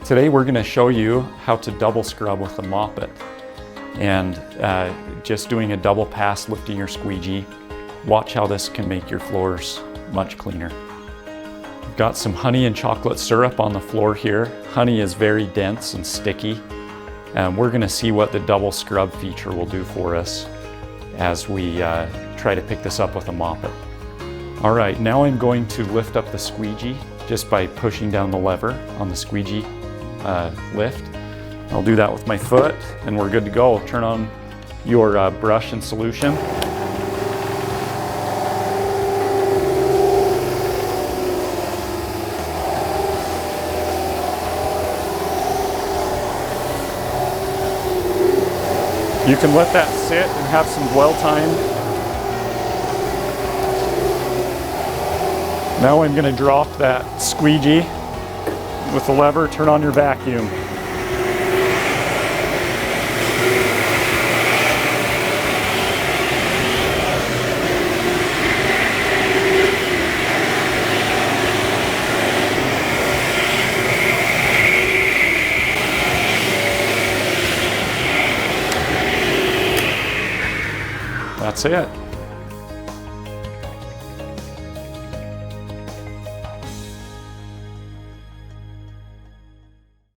Today we're going to show you how to double scrub with the Mopit, and just doing a double pass lifting your squeegee. Watch how this can make your floors much cleaner. We've got some honey and chocolate syrup on the floor here. Honey is very dense and sticky, and we're going to see what the double scrub feature will do for us as we try to pick this up with a Mopit. All right, now I'm going to lift up the squeegee just by pushing down the lever on the squeegee lift. I'll do that with my foot and we're good to go. Turn on your brush and solution. You can let that sit and have some dwell time. Now I'm going to drop that squeegee with the lever, turn on your vacuum. That's it.